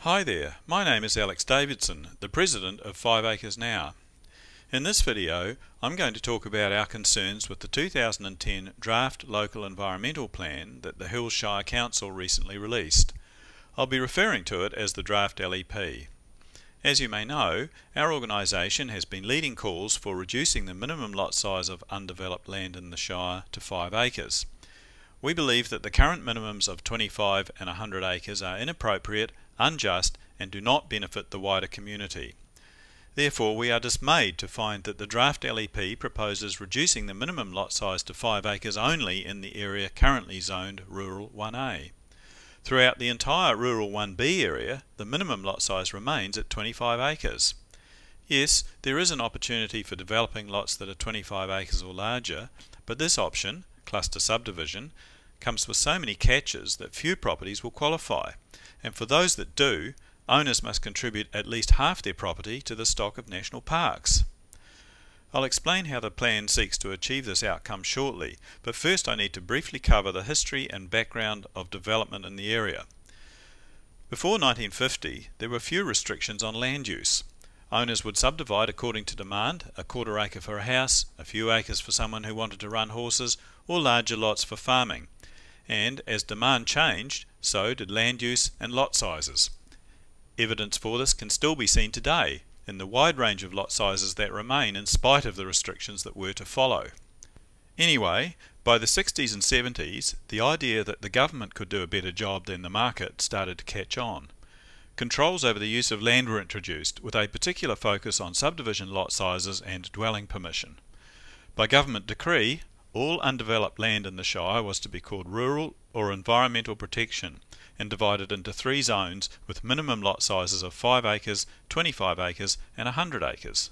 Hi there, my name is Alex Davidson, the President of 5 Acres Now. In this video I'm going to talk about our concerns with the 2010 Draft Local Environmental Plan that the Hills Shire Council recently released. I'll be referring to it as the Draft LEP. As you may know, our organisation has been leading calls for reducing the minimum lot size of undeveloped land in the Shire to 5 acres. We believe that the current minimums of 25 and 100 acres are inappropriate, unjust and do not benefit the wider community. Therefore, we are dismayed to find that the draft LEP proposes reducing the minimum lot size to 5 acres only in the area currently zoned Rural 1A. Throughout the entire Rural 1B area, the minimum lot size remains at 25 acres. Yes, there is an opportunity for developing lots that are 25 acres or larger, but this option, cluster subdivision, comes with so many catches that few properties will qualify, and for those that do, owners must contribute at least half their property to the stock of national parks. I'll explain how the plan seeks to achieve this outcome shortly, but first I need to briefly cover the history and background of development in the area. Before 1950, there were few restrictions on land use. Owners would subdivide according to demand, a quarter acre for a house, a few acres for someone who wanted to run horses, or larger lots for farming. And as demand changed, so did land use and lot sizes. Evidence for this can still be seen today in the wide range of lot sizes that remain in spite of the restrictions that were to follow. Anyway, by the 60s and 70s, the idea that the government could do a better job than the market started to catch on. Controls over the use of land were introduced, with a particular focus on subdivision lot sizes and dwelling permission. By government decree, all undeveloped land in the Shire was to be called rural or environmental protection and divided into 3 zones with minimum lot sizes of 5 acres, 25 acres and 100 acres.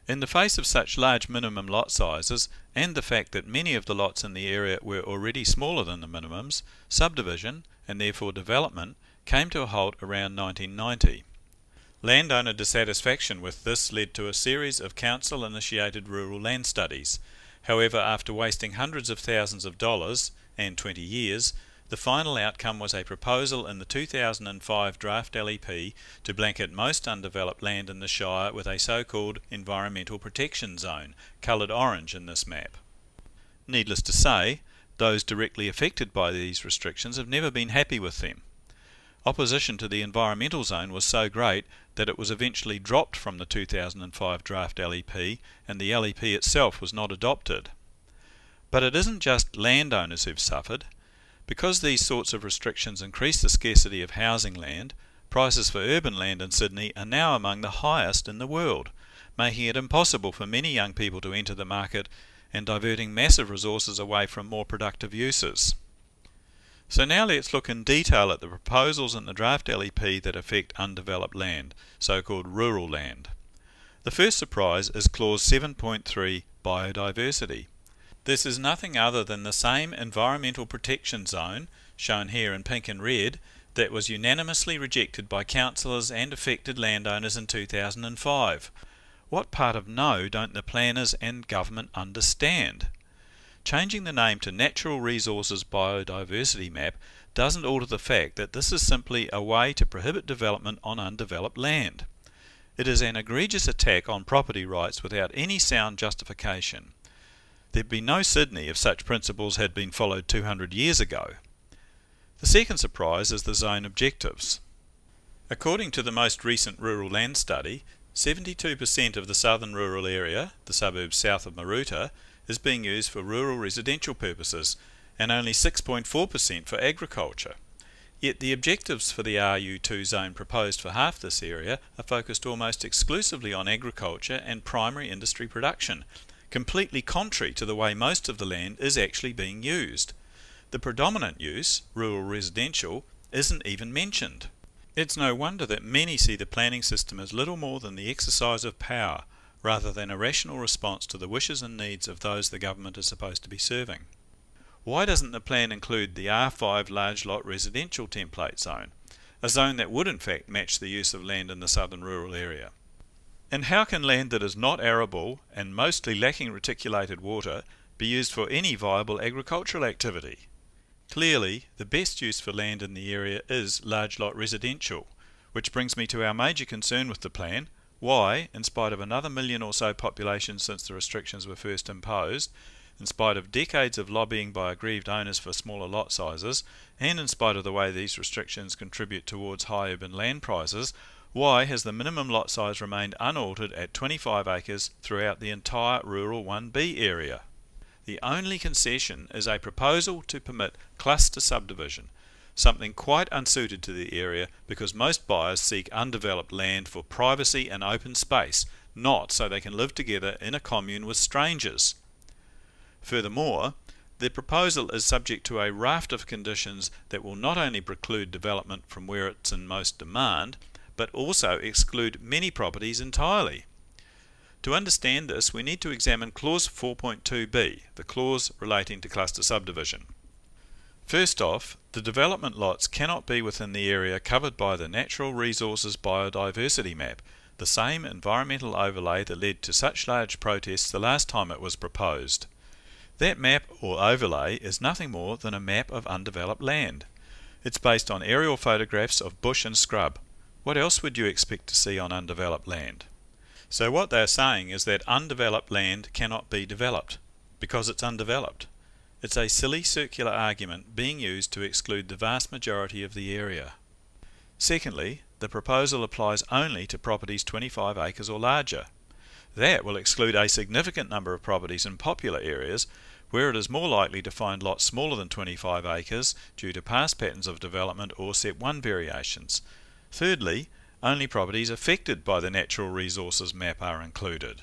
In the face of such large minimum lot sizes and the fact that many of the lots in the area were already smaller than the minimums, subdivision, and therefore development, came to a halt around 1990. Landowner dissatisfaction with this led to a series of council-initiated rural land studies. However, after wasting hundreds of thousands of dollars and 20 years, the final outcome was a proposal in the 2005 draft LEP to blanket most undeveloped land in the Shire with a so-called environmental protection zone, coloured orange in this map. Needless to say, those directly affected by these restrictions have never been happy with them. Opposition to the environmental zone was so great that it was eventually dropped from the 2005 draft LEP and the LEP itself was not adopted. But it isn't just landowners who've suffered. Because these sorts of restrictions increase the scarcity of housing land, prices for urban land in Sydney are now among the highest in the world, making it impossible for many young people to enter the market and diverting massive resources away from more productive uses. So now let's look in detail at the proposals in the draft LEP that affect undeveloped land, so-called rural land. The first surprise is clause 7.3, biodiversity. This is nothing other than the same environmental protection zone, shown here in pink and red, that was unanimously rejected by councillors and affected landowners in 2005. What part of no don't the planners and government understand? Changing the name to Natural Resources Biodiversity Map doesn't alter the fact that this is simply a way to prohibit development on undeveloped land. It is an egregious attack on property rights without any sound justification. There'd be no Sydney if such principles had been followed 200 years ago. The second surprise is the zone objectives. According to the most recent rural land study, 72% of the southern rural area, the suburbs south of Maroota, is being used for rural residential purposes and only 6.4% for agriculture. Yet the objectives for the RU2 zone proposed for half this area are focused almost exclusively on agriculture and primary industry production, completely contrary to the way most of the land is actually being used. The predominant use, rural residential, isn't even mentioned. It's no wonder that many see the planning system as little more than the exercise of power, rather than a rational response to the wishes and needs of those the government is supposed to be serving. Why doesn't the plan include the R5 large lot residential template zone, a zone that would in fact match the use of land in the southern rural area? And how can land that is not arable and mostly lacking reticulated water be used for any viable agricultural activity? Clearly, the best use for land in the area is large lot residential, which brings me to our major concern with the plan: why, in spite of another million or so population since the restrictions were first imposed, in spite of decades of lobbying by aggrieved owners for smaller lot sizes, and in spite of the way these restrictions contribute towards high urban land prices, why has the minimum lot size remained unaltered at 25 acres throughout the entire rural 1B area? The only concession is a proposal to permit cluster subdivision, something quite unsuited to the area because most buyers seek undeveloped land for privacy and open space, not so they can live together in a commune with strangers. Furthermore, the proposal is subject to a raft of conditions that will not only preclude development from where it's in most demand, but also exclude many properties entirely. To understand this, we need to examine Clause 4.2b, the clause relating to cluster subdivision. First off, the development lots cannot be within the area covered by the Natural Resources Biodiversity Map, the same environmental overlay that led to such large protests the last time it was proposed. That map or overlay is nothing more than a map of undeveloped land. It's based on aerial photographs of bush and scrub. What else would you expect to see on undeveloped land? So what they're saying is that undeveloped land cannot be developed because it's undeveloped. It's a silly circular argument being used to exclude the vast majority of the area. Secondly, the proposal applies only to properties 25 acres or larger. That will exclude a significant number of properties in popular areas where it is more likely to find lots smaller than 25 acres due to past patterns of development or SEP 1 variations. Thirdly, only properties affected by the Natural Resources Map are included.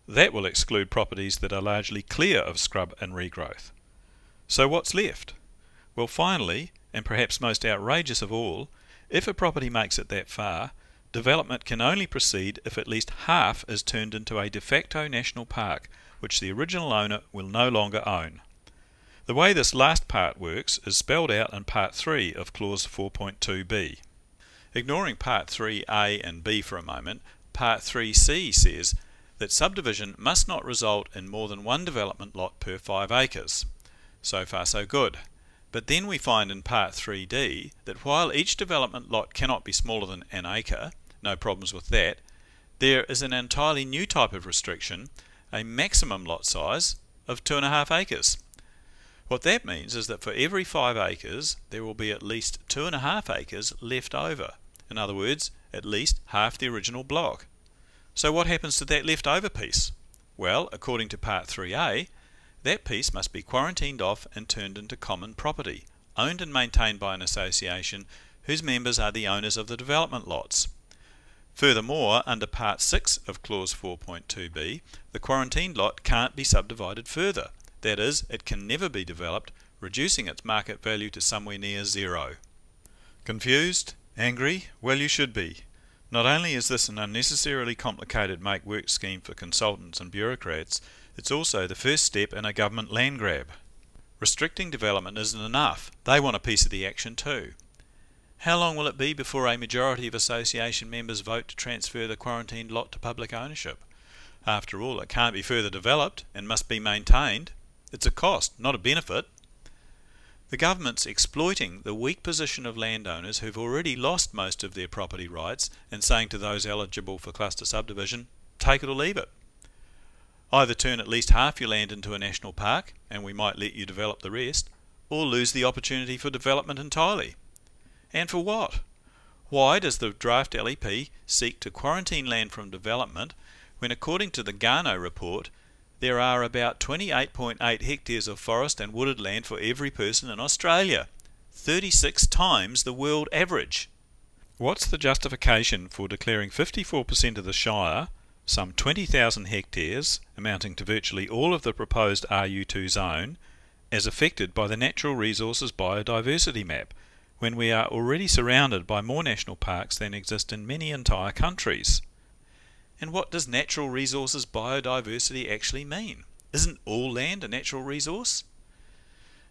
That will exclude properties that are largely clear of scrub and regrowth. So what's left? Well, finally, and perhaps most outrageous of all, if a property makes it that far, development can only proceed if at least half is turned into a de facto national park, which the original owner will no longer own. The way this last part works is spelled out in Part 3 of Clause 4.2b. Ignoring Part 3a and b for a moment, Part 3c says that subdivision must not result in more than one development lot per 5 acres. So far so good. But then we find in Part 3d that while each development lot cannot be smaller than an acre, no problems with that, there is an entirely new type of restriction, a maximum lot size of 2.5 acres. What that means is that for every 5 acres there will be at least 2.5 acres left over. In other words, at least half the original block. So what happens to that leftover piece? Well, according to Part 3a, that piece must be quarantined off and turned into common property, owned and maintained by an association whose members are the owners of the development lots. Furthermore, under Part 6 of Clause 4.2b, the quarantined lot can't be subdivided further. That is, it can never be developed, reducing its market value to somewhere near zero. Confused? Angry? Well, you should be. Not only is this an unnecessarily complicated make-work scheme for consultants and bureaucrats, it's also the first step in a government land grab. Restricting development isn't enough. They want a piece of the action too. How long will it be before a majority of association members vote to transfer the quarantined lot to public ownership? After all, it can't be further developed and must be maintained. It's a cost, not a benefit. The government's exploiting the weak position of landowners who've already lost most of their property rights and saying to those eligible for cluster subdivision, take it or leave it. Either turn at least half your land into a national park, and we might let you develop the rest, or lose the opportunity for development entirely. And for what? Why does the draft LEP seek to quarantine land from development when, according to the Garno report, there are about 28.8 hectares of forest and wooded land for every person in Australia, 36 times the world average? What's the justification for declaring 54% of the Shire, some 20,000 hectares, amounting to virtually all of the proposed RU2 zone, as affected by the Natural Resources Biodiversity Map, when we are already surrounded by more national parks than exist in many entire countries? And what does natural resources biodiversity actually mean? Isn't all land a natural resource?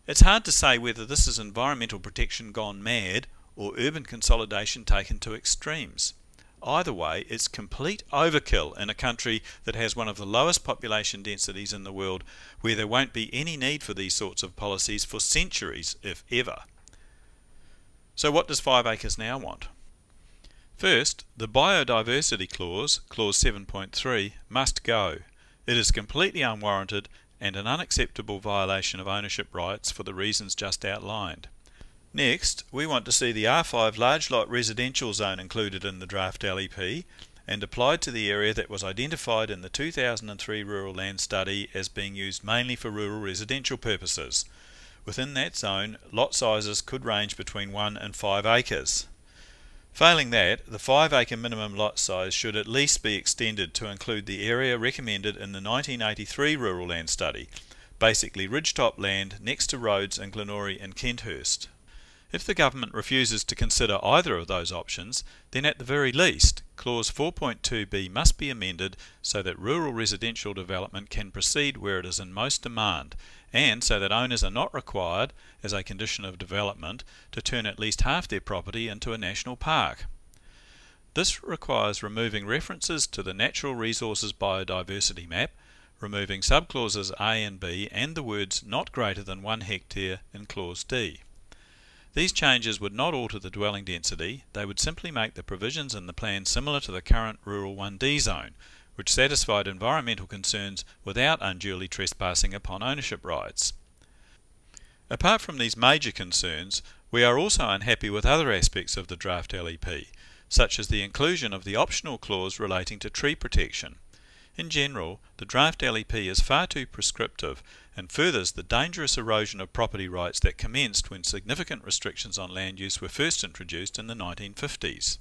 It's hard to say whether this is environmental protection gone mad or urban consolidation taken to extremes. Either way, it's complete overkill in a country that has one of the lowest population densities in the world, where there won't be any need for these sorts of policies for centuries, if ever. So what does 5 acres now want? First, the biodiversity clause, clause 7.3, must go. It is completely unwarranted and an unacceptable violation of ownership rights for the reasons just outlined. Next, we want to see the R5 large lot residential zone included in the draft LEP and applied to the area that was identified in the 2003 Rural Land Study as being used mainly for rural residential purposes. Within that zone, lot sizes could range between 1 and 5 acres. Failing that, the 5 acre minimum lot size should at least be extended to include the area recommended in the 1983 Rural Land Study, basically ridgetop land next to roads in Glenorrhy and Kenthurst. If the government refuses to consider either of those options, then at the very least, clause 4.2b must be amended so that rural residential development can proceed where it is in most demand, and so that owners are not required, as a condition of development, to turn at least half their property into a national park. This requires removing references to the Natural Resources Biodiversity Map, removing subclauses A and B and the words not greater than 1 hectare in clause D. These changes would not alter the dwelling density, they would simply make the provisions in the plan similar to the current Rural 1D zone, which satisfied environmental concerns without unduly trespassing upon ownership rights. Apart from these major concerns, we are also unhappy with other aspects of the draft LEP, such as the inclusion of the optional clause relating to tree protection. In general, the draft LEP is far too prescriptive and furthers the dangerous erosion of property rights that commenced when significant restrictions on land use were first introduced in the 1950s.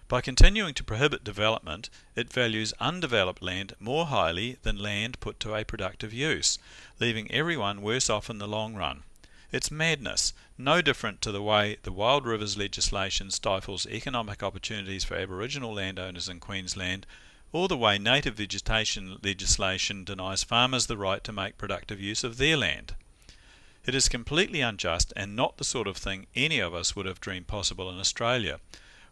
By continuing to prohibit development, it values undeveloped land more highly than land put to a productive use, leaving everyone worse off in the long run. It's madness, no different to the way the Wild Rivers legislation stifles economic opportunities for Aboriginal landowners in Queensland, or the way native vegetation legislation denies farmers the right to make productive use of their land. It is completely unjust and not the sort of thing any of us would have dreamed possible in Australia,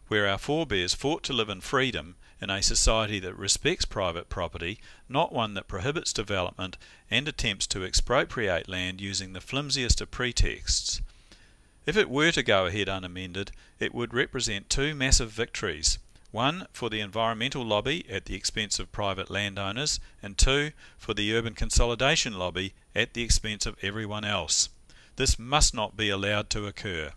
where our forebears fought to live in freedom in a society that respects private property, not one that prohibits development and attempts to expropriate land using the flimsiest of pretexts. If it were to go ahead unamended, it would represent two massive victories. One, for the environmental lobby at the expense of private landowners, and two, for the urban consolidation lobby at the expense of everyone else. This must not be allowed to occur.